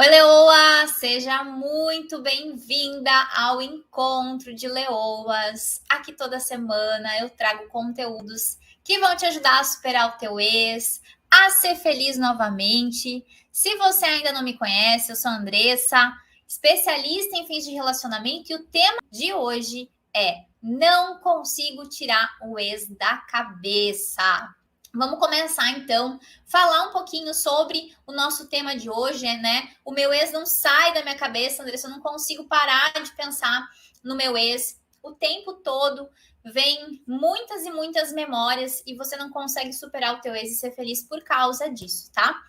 Oi, Leoa! Seja muito bem-vinda ao Encontro de Leoas. Aqui toda semana eu trago conteúdos que vão te ajudar a superar o teu ex, a ser feliz novamente. Se você ainda não me conhece, eu sou a Andressa, especialista em fins de relacionamento, e o tema de hoje é: não consigo tirar o ex da cabeça. Vamos começar então, falar um pouquinho sobre o nosso tema de hoje, né? O meu ex não sai da minha cabeça, Andressa, eu não consigo parar de pensar no meu ex o tempo todo. Vem muitas e muitas memórias e você não consegue superar o teu ex e ser feliz por causa disso, tá?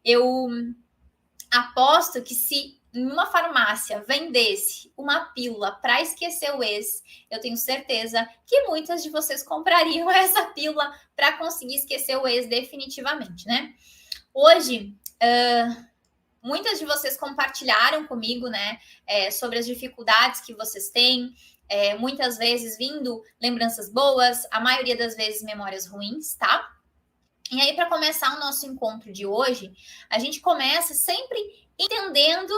Eu aposto que se em uma farmácia vendesse uma pílula para esquecer o ex, eu tenho certeza que muitas de vocês comprariam essa pílula para conseguir esquecer o ex definitivamente, né? Hoje, muitas de vocês compartilharam comigo, né, sobre as dificuldades que vocês têm, muitas vezes vindo lembranças boas, a maioria das vezes memórias ruins, tá? E aí, para começar o nosso encontro de hoje, a gente começa sempre entendendo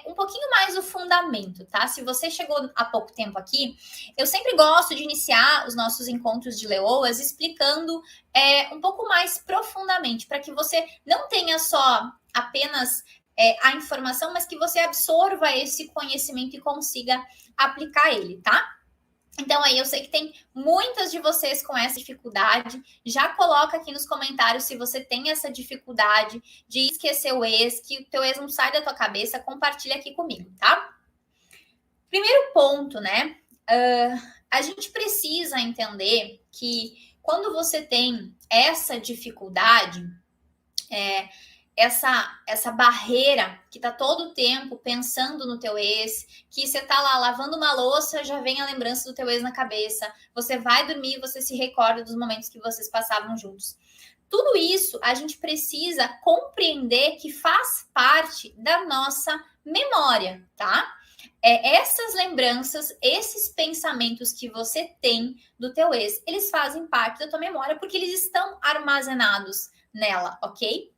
um pouquinho mais o fundamento, tá? Se você chegou há pouco tempo aqui, eu sempre gosto de iniciar os nossos encontros de leoas explicando um pouco mais profundamente, para que você não tenha só apenas a informação, mas que você absorva esse conhecimento e consiga aplicar ele, tá? Então, aí eu sei que tem muitas de vocês com essa dificuldade. Já coloca aqui nos comentários se você tem essa dificuldade de esquecer o ex, que o teu ex não sai da tua cabeça, compartilha aqui comigo, tá? Primeiro ponto, né? A gente precisa entender que quando você tem essa dificuldade, essa barreira que tá todo o tempo pensando no teu ex, que você tá lá lavando uma louça, já vem a lembrança do teu ex na cabeça, você vai dormir e você se recorda dos momentos que vocês passavam juntos. Tudo isso a gente precisa compreender que faz parte da nossa memória, tá? Essas lembranças, esses pensamentos que você tem do teu ex, eles fazem parte da tua memória porque eles estão armazenados nela, ok?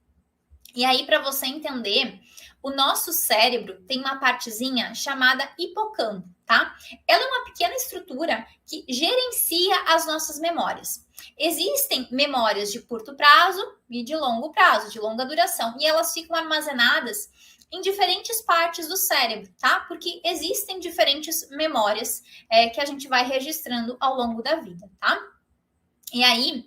E aí, para você entender, o nosso cérebro tem uma partezinha chamada hipocampo, tá? Ela é uma pequena estrutura que gerencia as nossas memórias. Existem memórias de curto prazo e de longo prazo, de longa duração, e elas ficam armazenadas em diferentes partes do cérebro, tá? Porque existem diferentes memórias que a gente vai registrando ao longo da vida, tá? E aí,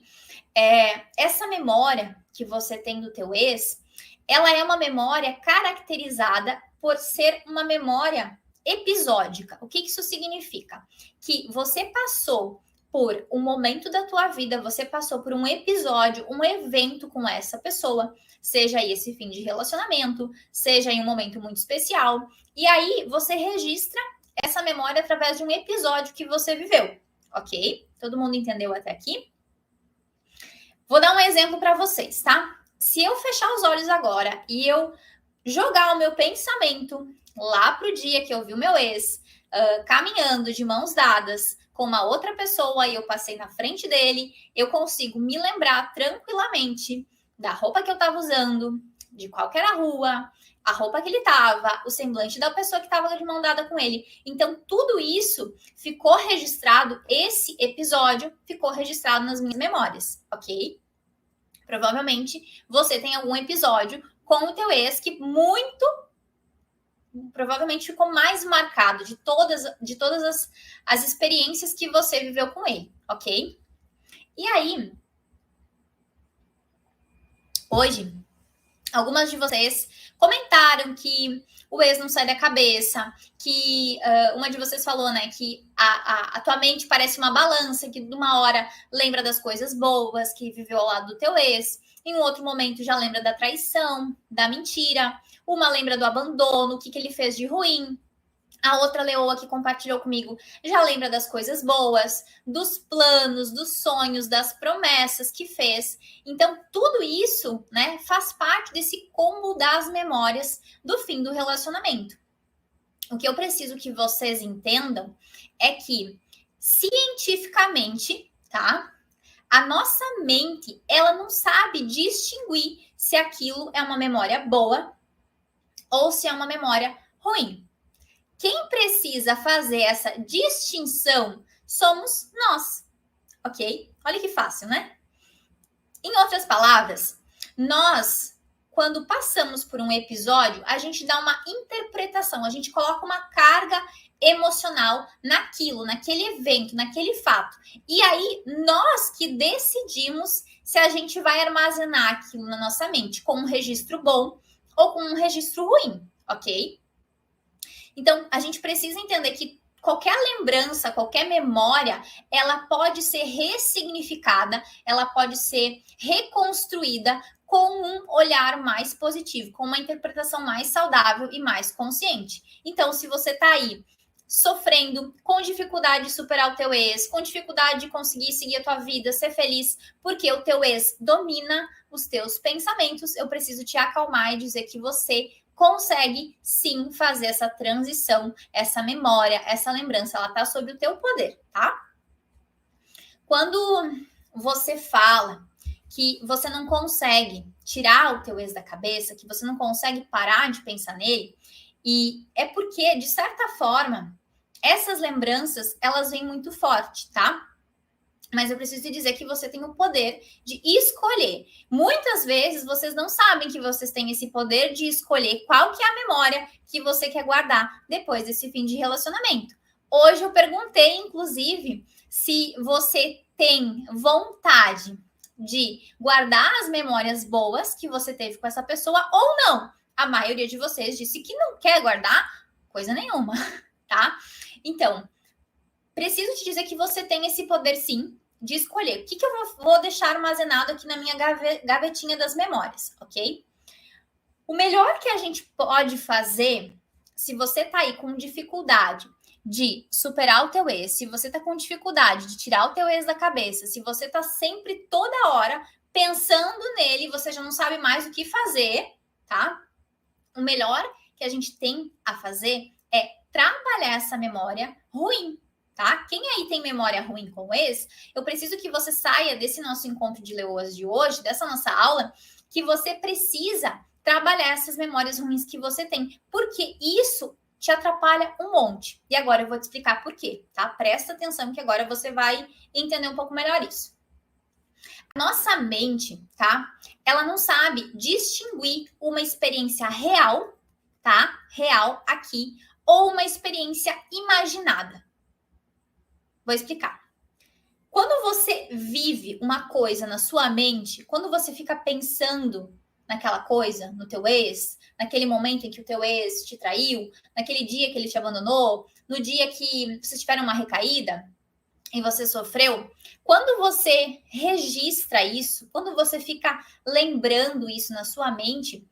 essa memória que você tem do teu ex, ela é uma memória caracterizada por ser uma memória episódica. O que isso significa? Que você passou por um momento da tua vida, você passou por um episódio, um evento com essa pessoa, seja esse fim de relacionamento, seja em um momento muito especial, e aí você registra essa memória através de um episódio que você viveu, ok? Todo mundo entendeu até aqui? Vou dar um exemplo para vocês, tá? Se eu fechar os olhos agora e eu jogar o meu pensamento lá pro dia que eu vi o meu ex caminhando de mãos dadas com uma outra pessoa e eu passei na frente dele, eu consigo me lembrar tranquilamente da roupa que eu estava usando, de qual que era a rua, a roupa que ele estava, o semblante da pessoa que estava de mão dada com ele. Então, tudo isso ficou registrado, esse episódio ficou registrado nas minhas memórias, ok? Provavelmente você tem algum episódio com o teu ex que muito provavelmente ficou mais marcado de todas as experiências que você viveu com ele, ok? E aí, hoje, algumas de vocês comentaram que o ex não sai da cabeça, que uma de vocês falou, né, que a tua mente parece uma balança, que de uma hora lembra das coisas boas que viveu ao lado do teu ex, em um outro momento já lembra da traição, da mentira, uma lembra do abandono, o que ele fez de ruim. A outra leoa que compartilhou comigo já lembra das coisas boas, dos planos, dos sonhos, das promessas que fez. Então, tudo isso, né, faz parte desse combo das memórias do fim do relacionamento. O que eu preciso que vocês entendam é que, cientificamente, tá? A nossa mente, ela não sabe distinguir se aquilo é uma memória boa ou se é uma memória ruim. Quem precisa fazer essa distinção somos nós, ok? Olha que fácil, né? Em outras palavras, nós, quando passamos por um episódio, a gente dá uma interpretação, a gente coloca uma carga emocional naquilo, naquele evento, naquele fato. E aí, nós que decidimos se a gente vai armazenar aquilo na nossa mente com um registro bom ou com um registro ruim, ok? Então, a gente precisa entender que qualquer lembrança, qualquer memória, ela pode ser ressignificada, ela pode ser reconstruída com um olhar mais positivo, com uma interpretação mais saudável e mais consciente. Então, se você está aí sofrendo, com dificuldade de superar o teu ex, com dificuldade de conseguir seguir a tua vida, ser feliz, porque o teu ex domina os teus pensamentos, eu preciso te acalmar e dizer que você consegue sim fazer essa transição, essa memória, essa lembrança, ela tá sob o teu poder, tá? Quando você fala que você não consegue tirar o teu ex da cabeça, que você não consegue parar de pensar nele, e é porque, de certa forma, essas lembranças, elas vêm muito forte, tá? Mas eu preciso te dizer que você tem o poder de escolher. Muitas vezes vocês não sabem que vocês têm esse poder de escolher qual que é a memória que você quer guardar depois desse fim de relacionamento. Hoje eu perguntei, inclusive, se você tem vontade de guardar as memórias boas que você teve com essa pessoa ou não. A maioria de vocês disse que não quer guardar coisa nenhuma, tá? Então, preciso te dizer que você tem esse poder sim de escolher o que eu vou deixar armazenado aqui na minha gavetinha das memórias, ok? O melhor que a gente pode fazer, se você tá aí com dificuldade de superar o teu ex, se você tá com dificuldade de tirar o teu ex da cabeça, se você tá sempre toda hora pensando nele, você já não sabe mais o que fazer, tá? O melhor que a gente tem a fazer é trabalhar essa memória ruim, tá? Quem aí tem memória ruim com o ex, eu preciso que você saia desse nosso encontro de leoas de hoje, dessa nossa aula, que você precisa trabalhar essas memórias ruins que você tem, porque isso te atrapalha um monte. E agora eu vou te explicar por quê, tá? Presta atenção que agora você vai entender um pouco melhor isso. A nossa mente, tá? Ela não sabe distinguir uma experiência real, tá? Real aqui, ou uma experiência imaginada. Vou explicar. Quando você vive uma coisa na sua mente, quando você fica pensando naquela coisa, no teu ex, naquele momento em que o teu ex te traiu, naquele dia que ele te abandonou, no dia que vocês tiveram uma recaída e você sofreu, quando você registra isso, quando você fica lembrando isso na sua mente,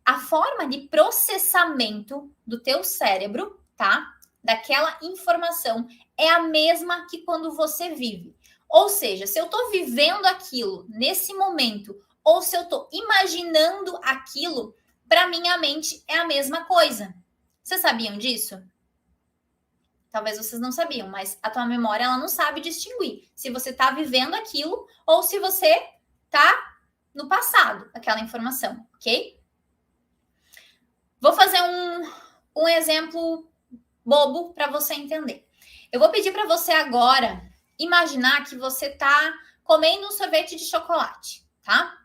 a forma de processamento do teu cérebro, tá? Daquela informação é a mesma que quando você vive. Ou seja, se eu estou vivendo aquilo nesse momento, ou se eu estou imaginando aquilo, para minha mente é a mesma coisa. Vocês sabiam disso? Talvez vocês não sabiam, mas a tua memória ela não sabe distinguir se você está vivendo aquilo ou se você está no passado, aquela informação, ok? Vou fazer um exemplo bobo para você entender. Eu vou pedir para você agora imaginar que você está comendo um sorvete de chocolate, tá?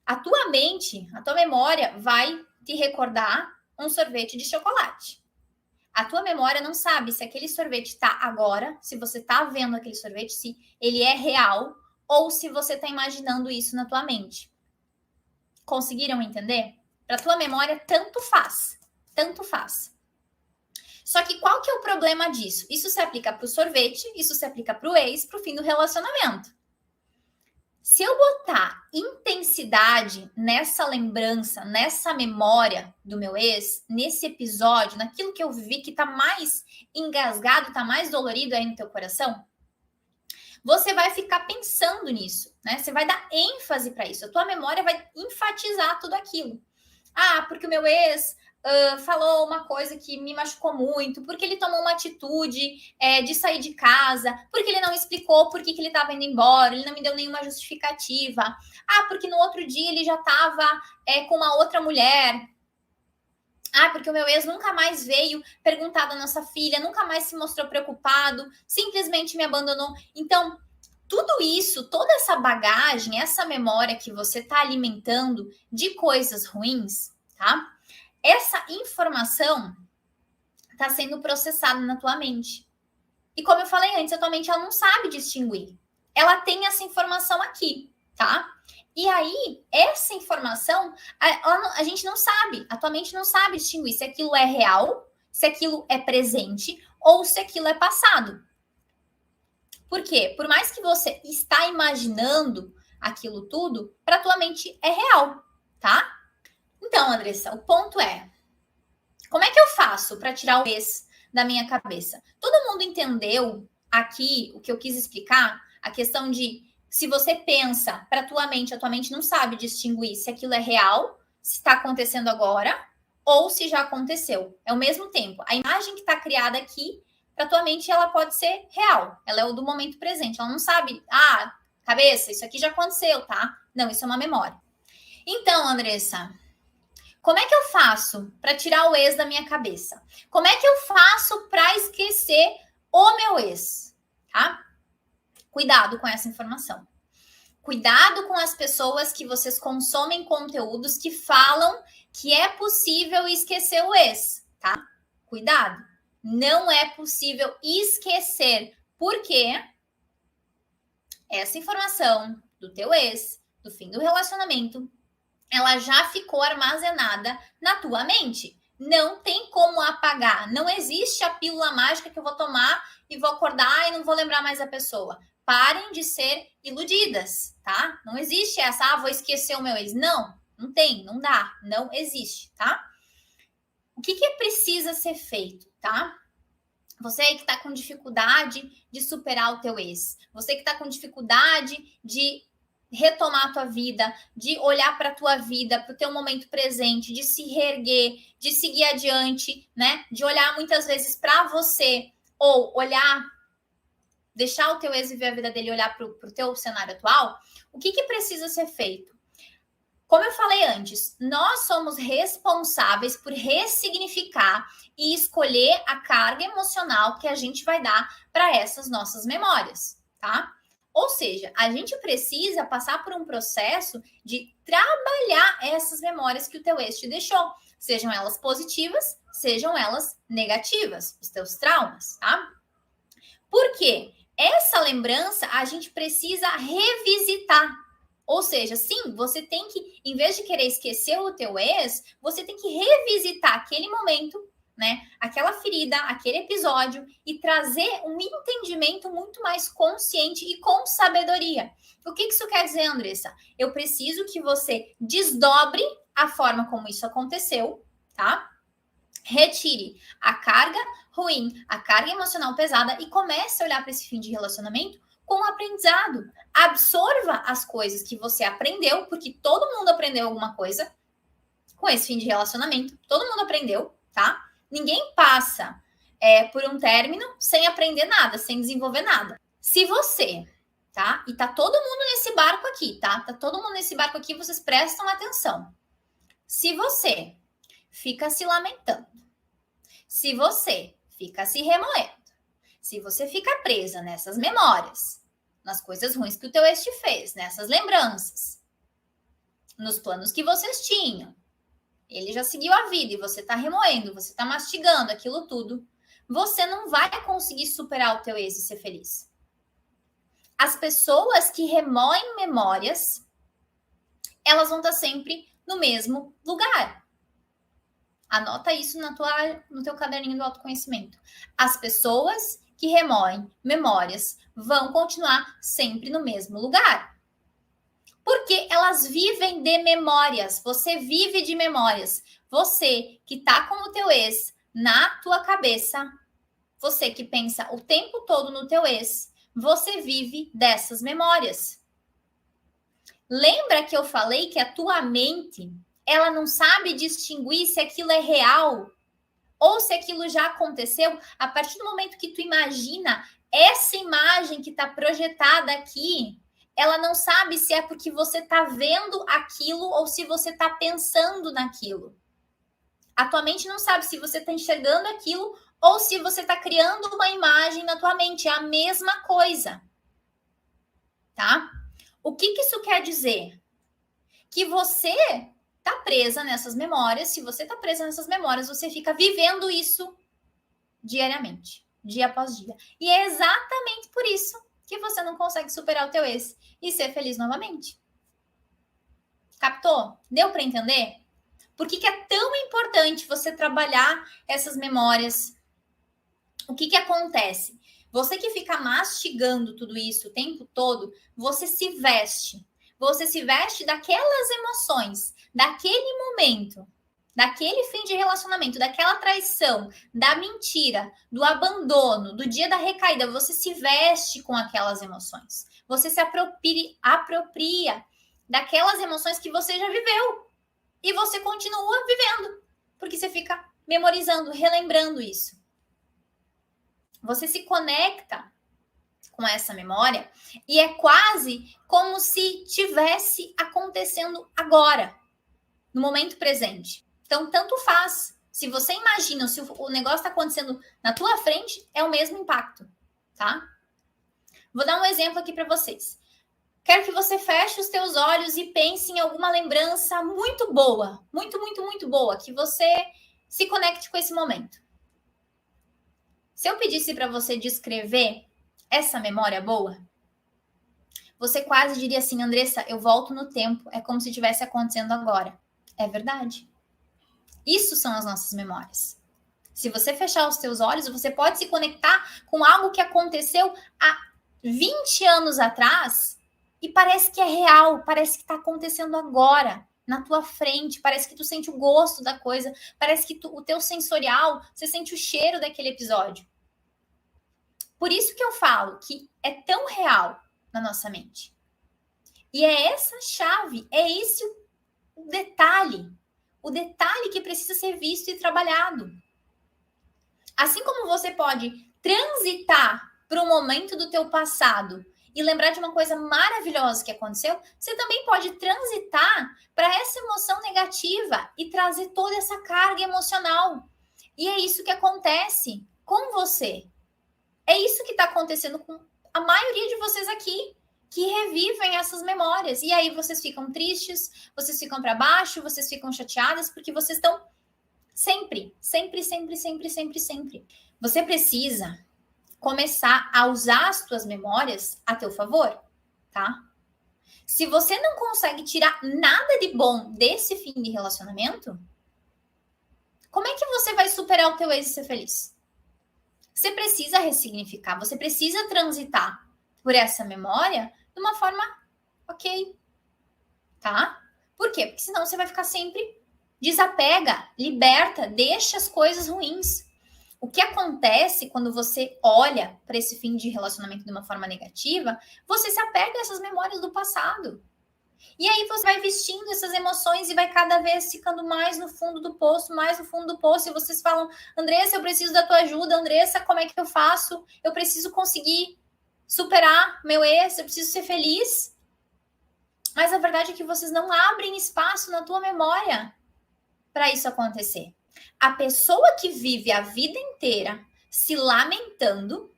A tua mente, a tua memória vai te recordar um sorvete de chocolate. A tua memória não sabe se aquele sorvete está agora, se você está vendo aquele sorvete, se ele é real ou se você está imaginando isso na tua mente. Conseguiram entender? Para tua memória, tanto faz. Tanto faz. Só que qual que é o problema disso? Isso se aplica para o sorvete, isso se aplica para o ex, para o fim do relacionamento. Se eu botar intensidade nessa lembrança, nessa memória do meu ex, nesse episódio, naquilo que eu vivi que tá mais engasgado, tá mais dolorido aí no teu coração, você vai ficar pensando nisso, né? Você vai dar ênfase para isso. A tua memória vai enfatizar tudo aquilo. Ah, porque o meu ex falou uma coisa que me machucou muito, porque ele tomou uma atitude de sair de casa, porque ele não explicou por que ele estava indo embora, ele não me deu nenhuma justificativa. Ah, porque no outro dia ele já estava com uma outra mulher. Ah, porque o meu ex nunca mais veio perguntar da nossa filha, nunca mais se mostrou preocupado, simplesmente me abandonou. Então, tudo isso, toda essa bagagem, essa memória que você está alimentando de coisas ruins, tá? Essa informação está sendo processada na tua mente. E como eu falei antes, a tua mente ela não sabe distinguir. Ela tem essa informação aqui, tá? E aí, essa informação, a gente não sabe, a tua mente não sabe distinguir se aquilo é real, se aquilo é presente ou se aquilo é passado. Por quê? Por mais que você está imaginando aquilo tudo, para tua mente é real, tá? Então, Andressa, o ponto é, como é que eu faço para tirar o ex da minha cabeça? Todo mundo entendeu aqui o que eu quis explicar? A questão de se você pensa para tua mente, a tua mente não sabe distinguir se aquilo é real, se está acontecendo agora, ou se já aconteceu. É o mesmo tempo. A imagem que está criada aqui, para tua mente, ela pode ser real. Ela é o do momento presente. Ela não sabe, cabeça, isso aqui já aconteceu, tá? Não, isso é uma memória. Então, Andressa, como é que eu faço para tirar o ex da minha cabeça? Como é que eu faço para esquecer o meu ex? Tá? Cuidado com essa informação. Cuidado com as pessoas que vocês consomem conteúdos que falam que é possível esquecer o ex, tá? Cuidado. Não é possível esquecer. Por quê? Essa informação do teu ex, do fim do relacionamento, ela já ficou armazenada na tua mente. Não tem como apagar. Não existe a pílula mágica que eu vou tomar e vou acordar e não vou lembrar mais a pessoa. Parem de ser iludidas, tá? Não existe essa, vou esquecer o meu ex. Não, não tem, não dá, não existe, tá? O que precisa ser feito, tá? Você aí que tá com dificuldade de superar o teu ex. Você que tá com dificuldade de retomar a tua vida, de olhar para a tua vida, para o teu momento presente, de se reerguer, de seguir adiante, né? De olhar muitas vezes para você ou olhar, deixar o teu ex viver a vida dele e olhar para o teu cenário atual. O que precisa ser feito? Como eu falei antes, nós somos responsáveis por ressignificar e escolher a carga emocional que a gente vai dar para essas nossas memórias, tá? Ou seja, a gente precisa passar por um processo de trabalhar essas memórias que o teu ex te deixou, sejam elas positivas, sejam elas negativas, os teus traumas, tá? Por quê? Essa lembrança a gente precisa revisitar. Ou seja, sim, você tem que, em vez de querer esquecer o teu ex, você tem que revisitar aquele momento, né? Aquela ferida, aquele episódio e trazer um entendimento muito mais consciente e com sabedoria. O que isso quer dizer, Andressa? Eu preciso que você desdobre a forma como isso aconteceu, tá? Retire a carga ruim, a carga emocional pesada e comece a olhar para esse fim de relacionamento com aprendizado. Absorva as coisas que você aprendeu, porque todo mundo aprendeu alguma coisa com esse fim de relacionamento. Todo mundo aprendeu, tá? Ninguém passa por um término sem aprender nada, sem desenvolver nada. Se você, tá? E tá todo mundo nesse barco aqui, tá? Tá todo mundo nesse barco aqui, vocês prestam atenção. Se você fica se lamentando, se você fica se remoendo, se você fica presa nessas memórias, nas coisas ruins que o teu ex te fez, nessas lembranças, nos planos que vocês tinham, ele já seguiu a vida e você tá remoendo, você tá mastigando aquilo tudo, você não vai conseguir superar o teu ex e ser feliz. As pessoas que remoem memórias, elas vão estar sempre no mesmo lugar. Anota isso no teu caderninho do autoconhecimento. As pessoas que remoem memórias vão continuar sempre no mesmo lugar. Porque elas vivem de memórias. Você vive de memórias. Você que tá com o teu ex na tua cabeça, você que pensa o tempo todo no teu ex, você vive dessas memórias. Lembra que eu falei que a tua mente ela não sabe distinguir se aquilo é real ou se aquilo já aconteceu. A partir do momento que tu imagina essa imagem que está projetada aqui, ela não sabe se é porque você está vendo aquilo ou se você está pensando naquilo. A tua mente não sabe se você está enxergando aquilo ou se você está criando uma imagem na tua mente. É a mesma coisa. Tá? O que isso quer dizer? Que você está presa nessas memórias. Se você está presa nessas memórias, você fica vivendo isso diariamente, dia após dia. E é exatamente por isso que você não consegue superar o teu ex e ser feliz novamente. Captou? Deu para entender? Por que é tão importante você trabalhar essas memórias? O que acontece? Você que fica mastigando tudo isso o tempo todo, você se veste. Você se veste daquelas emoções, daquele momento, daquele fim de relacionamento, daquela traição, da mentira, do abandono, do dia da recaída. Você se veste com aquelas emoções. Você se apropria daquelas emoções que você já viveu. E você continua vivendo, porque você fica memorizando, relembrando isso. Você se conecta com essa memória e é quase como se tivesse acontecendo agora, no momento presente. Então, tanto faz. Se você imagina, se o negócio está acontecendo na tua frente, é o mesmo impacto, tá? Vou dar um exemplo aqui para vocês. Quero que você feche os teus olhos e pense em alguma lembrança muito boa, muito, muito, muito boa, que você se conecte com esse momento. Se eu pedisse para você descrever essa memória boa, você quase diria assim, Andressa, eu volto no tempo, é como se estivesse acontecendo agora. É verdade. Isso são as nossas memórias. Se você fechar os seus olhos, você pode se conectar com algo que aconteceu há 20 anos atrás e parece que é real, parece que está acontecendo agora, na tua frente, parece que tu sente o gosto da coisa, parece que o teu sensorial, você sente o cheiro daquele episódio. Por isso que eu falo que é tão real na nossa mente. E é essa chave, é esse o detalhe que precisa ser visto e trabalhado. Assim como você pode transitar para o momento do teu passado e lembrar de uma coisa maravilhosa que aconteceu, você também pode transitar para essa emoção negativa e trazer toda essa carga emocional. E é isso que acontece com você. É isso que está acontecendo com a maioria de vocês aqui, que revivem essas memórias. E aí vocês ficam tristes, vocês ficam para baixo, vocês ficam chateadas, porque vocês estão sempre. Você precisa começar a usar as tuas memórias a teu favor, tá? Se você não consegue tirar nada de bom desse fim de relacionamento, como é que você vai superar o teu ex e ser feliz? Você precisa ressignificar, você precisa transitar por essa memória de uma forma ok, tá? Por quê? Porque senão você vai ficar sempre desapega, liberta, deixa as coisas ruins. O que acontece quando você olha para esse fim de relacionamento de uma forma negativa, você se apega a essas memórias do passado. E aí você vai vestindo essas emoções e vai cada vez ficando mais no fundo do poço, e vocês falam, Andressa, eu preciso da tua ajuda, Andressa, como é que eu faço? Eu preciso conseguir superar meu ex, eu preciso ser feliz. Mas a verdade é que vocês não abrem espaço na tua memória para isso acontecer. A pessoa que vive a vida inteira se lamentando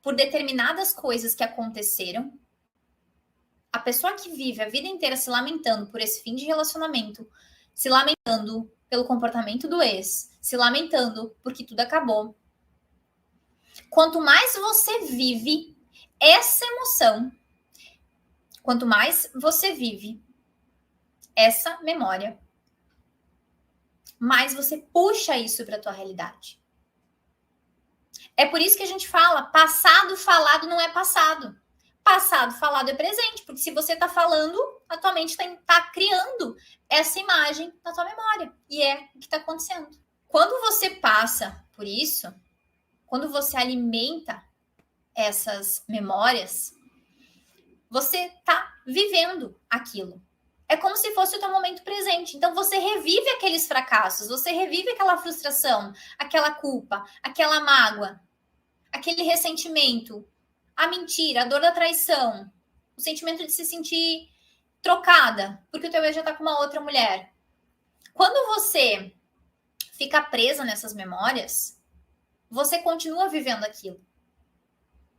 por determinadas coisas que aconteceram, a pessoa que vive a vida inteira se lamentando por esse fim de relacionamento, se lamentando pelo comportamento do ex, se lamentando porque tudo acabou. Quanto mais você vive essa emoção, quanto mais você vive essa memória, mais você puxa isso para a tua realidade. É por isso que a gente fala, passado falado não é passado. Passado falado é presente, porque se você está falando, a tua mente está criando essa imagem na tua memória. E é o que está acontecendo. Quando você passa por isso, quando você alimenta essas memórias, você está vivendo aquilo. É como se fosse o teu momento presente. Então, você revive aqueles fracassos, você revive aquela frustração, aquela culpa, aquela mágoa, aquele ressentimento, a mentira, a dor da traição, o sentimento de se sentir trocada, porque o teu ex já tá com uma outra mulher. Quando você fica presa nessas memórias, você continua vivendo aquilo.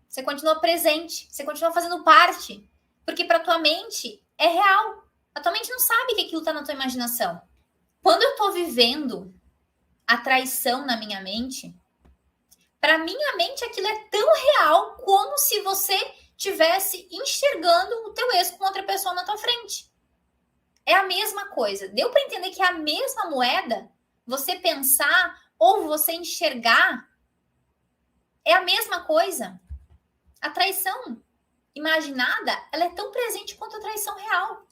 Você continua presente, você continua fazendo parte, porque para tua mente é real. A tua mente não sabe que aquilo tá na tua imaginação. Quando eu tô vivendo a traição na minha mente, para minha mente aquilo é tão real como se você tivesse enxergando o teu ex com outra pessoa na tua frente. É a mesma coisa. Deu para entender que é a mesma moeda? Você pensar ou você enxergar é a mesma coisa. A traição imaginada, ela é tão presente quanto a traição real.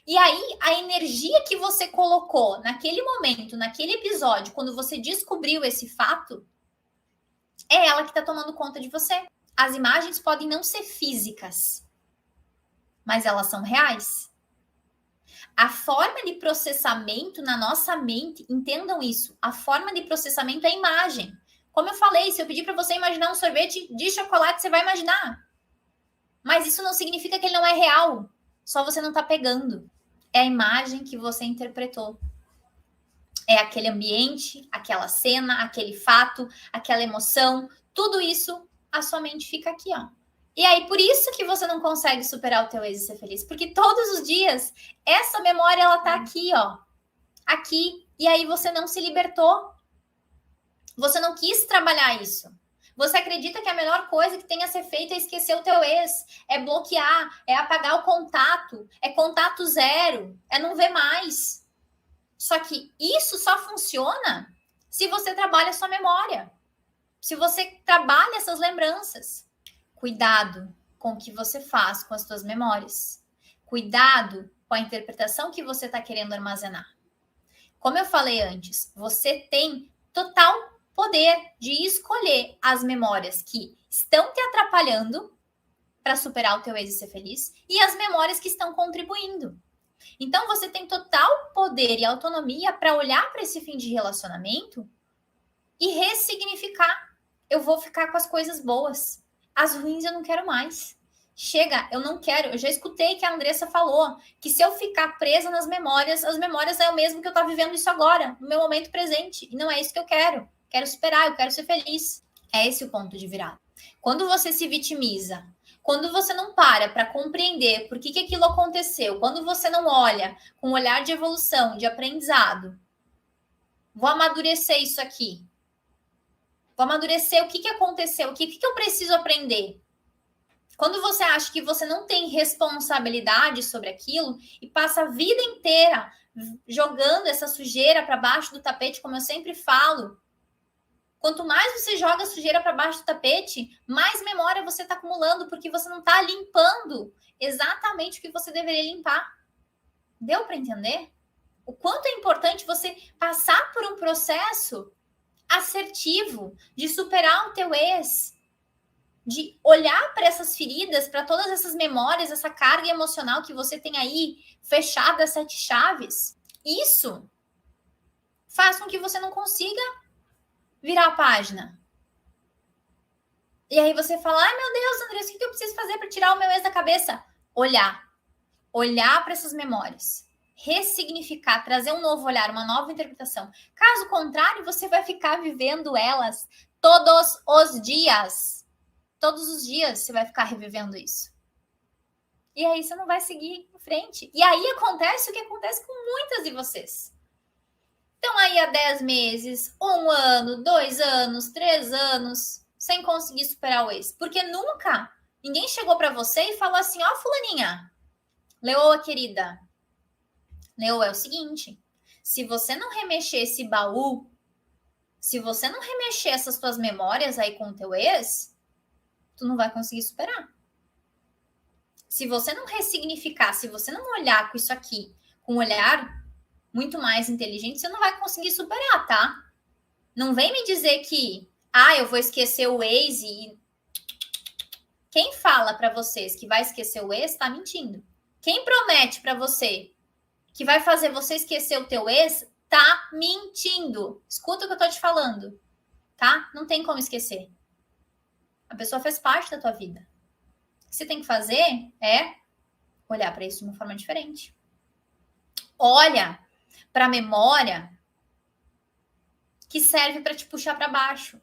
E aí, a energia que você colocou naquele momento, naquele episódio, quando você descobriu esse fato, é ela que está tomando conta de você. As imagens podem não ser físicas, mas elas são reais. A forma de processamento na nossa mente, entendam isso, a forma de processamento é a imagem. Como eu falei, se eu pedir para você imaginar um sorvete de chocolate, você vai imaginar. Mas isso não significa que ele não é real. Só você não está pegando. É a imagem que você interpretou. É aquele ambiente, aquela cena, aquele fato, aquela emoção. Tudo isso, a sua mente fica aqui, ó. E aí, por isso que você não consegue superar o teu ex e ser feliz. Porque todos os dias, essa memória, ela tá aqui, ó. Aqui. E aí, você não se libertou. Você não quis trabalhar isso. Você acredita que a melhor coisa que tem a ser feita é esquecer o teu ex, é bloquear, é apagar o contato, é contato zero, é não ver mais. Só que isso só funciona se você trabalha a sua memória, se você trabalha essas lembranças. Cuidado com o que você faz com as suas memórias. Cuidado com a interpretação que você está querendo armazenar. Como eu falei antes, você tem total poder de escolher as memórias que estão te atrapalhando para superar o teu ex e ser feliz e as memórias que estão contribuindo. Então, você tem total poder e autonomia para olhar para esse fim de relacionamento e ressignificar. Eu vou ficar com as coisas boas. As ruins eu não quero mais. Chega, eu não quero. Eu já escutei que a Andressa falou que se eu ficar presa nas memórias, as memórias é o mesmo que eu estou vivendo isso agora, no meu momento presente. E não é isso que eu quero. Quero superar, eu quero ser feliz. É esse o ponto de virada. Quando você se vitimiza, quando você não para compreender por que aquilo aconteceu, quando você não olha com um olhar de evolução, de aprendizado, vou amadurecer isso aqui. Vou amadurecer o que aconteceu, o que eu preciso aprender. Quando você acha que você não tem responsabilidade sobre aquilo e passa a vida inteira jogando essa sujeira para baixo do tapete, como eu sempre falo, quanto mais você joga sujeira para baixo do tapete, mais memória você está acumulando, porque você não está limpando exatamente o que você deveria limpar. Deu para entender? O quanto é importante você passar por um processo assertivo de superar o teu ex, de olhar para essas feridas, para todas essas memórias, essa carga emocional que você tem aí fechada, 7 chaves. Isso faz com que você não consiga virar a página. E aí você fala, ai meu Deus, Andressa, o que eu preciso fazer para tirar o meu ex da cabeça? Olhar para essas memórias, ressignificar, trazer um novo olhar, uma nova interpretação. Caso contrário, você vai ficar vivendo elas todos os dias. Todos os dias você vai ficar revivendo isso. E aí você não vai seguir em frente. E aí acontece o que acontece com muitas de vocês. Então aí há 10 meses, 1 ano, 2 anos, 3 anos, sem conseguir superar o ex. Porque nunca ninguém chegou para você e falou assim, ó, fulaninha, Leoa querida, Leoa, é o seguinte, se você não remexer esse baú, se você não remexer essas tuas memórias aí com o teu ex, tu não vai conseguir superar. Se você não ressignificar, se você não olhar com isso aqui, com um olhar muito mais inteligente, você não vai conseguir superar, tá? Não vem me dizer que, eu vou esquecer o ex e... Quem fala para vocês que vai esquecer o ex, tá mentindo. Quem promete para você que vai fazer você esquecer o teu ex, tá mentindo. Escuta o que eu tô te falando, tá? Não tem como esquecer. A pessoa fez parte da tua vida. O que você tem que fazer é olhar para isso de uma forma diferente. Olha para a memória que serve para te puxar para baixo.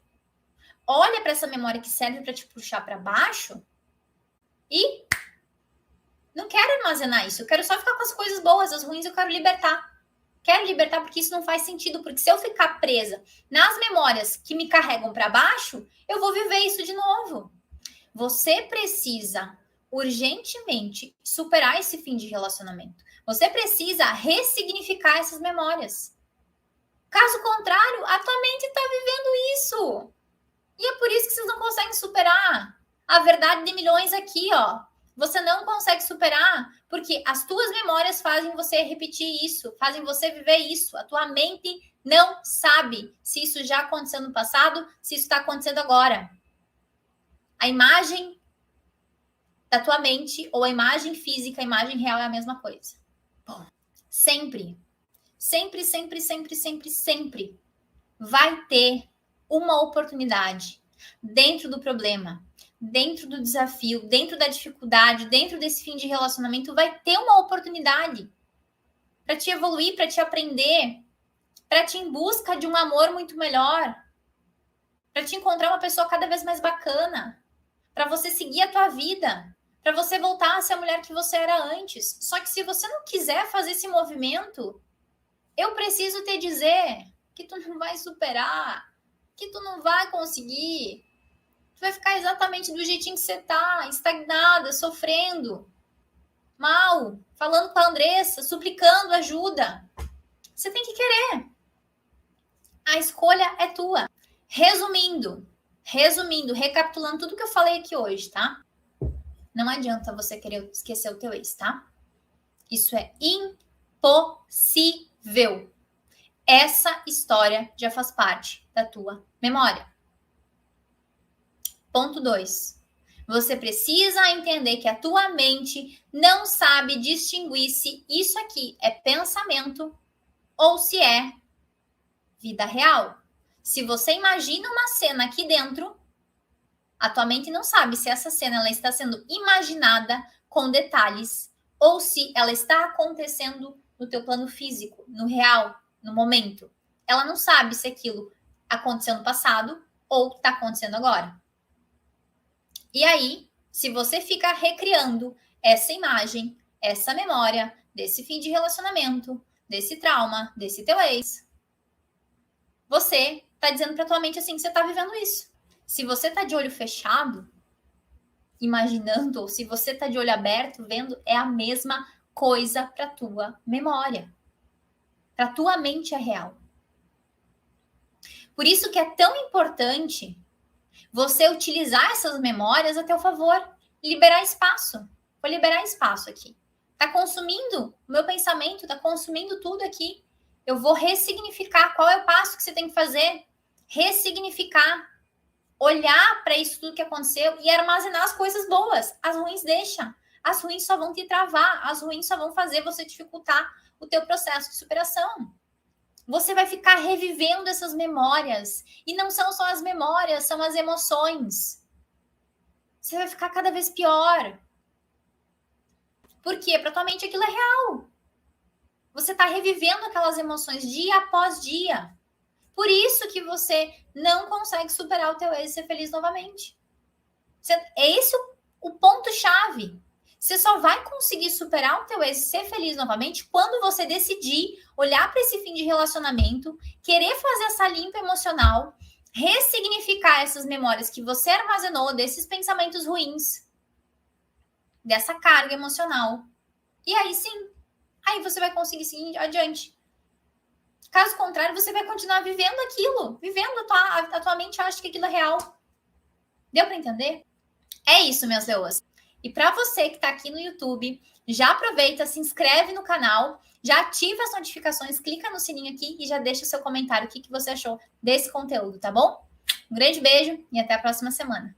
Olha para essa memória que serve para te puxar para baixo e não quero armazenar isso. Eu quero só ficar com as coisas boas, as ruins eu quero libertar. Quero libertar porque isso não faz sentido. Porque se eu ficar presa nas memórias que me carregam para baixo, eu vou viver isso de novo. Você precisa urgentemente superar esse fim de relacionamento. Você precisa ressignificar essas memórias. Caso contrário, a tua mente está vivendo isso. E é por isso que vocês não conseguem superar. A verdade de milhões aqui, ó. Você não consegue superar porque as tuas memórias fazem você repetir isso, fazem você viver isso. A tua mente não sabe se isso já aconteceu no passado, se isso está acontecendo agora. A imagem da tua mente ou a imagem física, a imagem real é a mesma coisa. Sempre vai ter uma oportunidade dentro do problema, dentro do desafio, dentro da dificuldade, dentro desse fim de relacionamento, vai ter uma oportunidade para te evoluir, para te aprender, para te ir em busca de um amor muito melhor, para te encontrar uma pessoa cada vez mais bacana, para você seguir a tua vida, para você voltar a ser a mulher que você era antes. Só que se você não quiser fazer esse movimento, eu preciso te dizer que tu não vai superar, que tu não vai conseguir. Tu vai ficar exatamente do jeitinho que você tá, estagnada, sofrendo, mal, falando com a Andressa, suplicando ajuda. Você tem que querer. A escolha é tua. Resumindo, recapitulando tudo que eu falei aqui hoje, tá? Não adianta você querer esquecer o teu ex, tá? Isso é impossível. Essa história já faz parte da tua memória. Ponto 2. Você precisa entender que a tua mente não sabe distinguir se isso aqui é pensamento ou se é vida real. Se você imagina uma cena aqui dentro, a tua mente não sabe se essa cena ela está sendo imaginada com detalhes ou se ela está acontecendo no teu plano físico, no real, no momento. Ela não sabe se aquilo aconteceu no passado ou está acontecendo agora. E aí, se você fica recriando essa imagem, essa memória desse fim de relacionamento, desse trauma, desse teu ex, você está dizendo para tua mente assim que você está vivendo isso. Se você está de olho fechado, imaginando, ou se você está de olho aberto, vendo, é a mesma coisa para tua memória. Para tua mente é real. Por isso que é tão importante você utilizar essas memórias a teu favor, liberar espaço. Vou liberar espaço aqui. Tá consumindo o meu pensamento, tá consumindo tudo aqui. Eu vou ressignificar. Qual é o passo que você tem que fazer? Ressignificar. Olhar para isso tudo que aconteceu e armazenar as coisas boas. As ruins deixa. As ruins só vão te travar. As ruins só vão fazer você dificultar o teu processo de superação. Você vai ficar revivendo essas memórias. E não são só as memórias, são as emoções. Você vai ficar cada vez pior. Por quê? Para tua mente aquilo é real. Você está revivendo aquelas emoções dia após dia. Por isso que você não consegue superar o teu ex e ser feliz novamente. É esse o ponto-chave. Você só vai conseguir superar o teu ex e ser feliz novamente quando você decidir olhar para esse fim de relacionamento, querer fazer essa limpa emocional, ressignificar essas memórias que você armazenou desses pensamentos ruins, dessa carga emocional. E aí sim, aí você vai conseguir seguir adiante. Caso contrário, você vai continuar vivendo aquilo, a tua mente acha que aquilo é real. Deu para entender? É isso, minhas leoas. E para você que está aqui no YouTube, já aproveita, se inscreve no canal, já ativa as notificações, clica no sininho aqui e já deixa o seu comentário, o que você achou desse conteúdo, tá bom? Um grande beijo e até a próxima semana.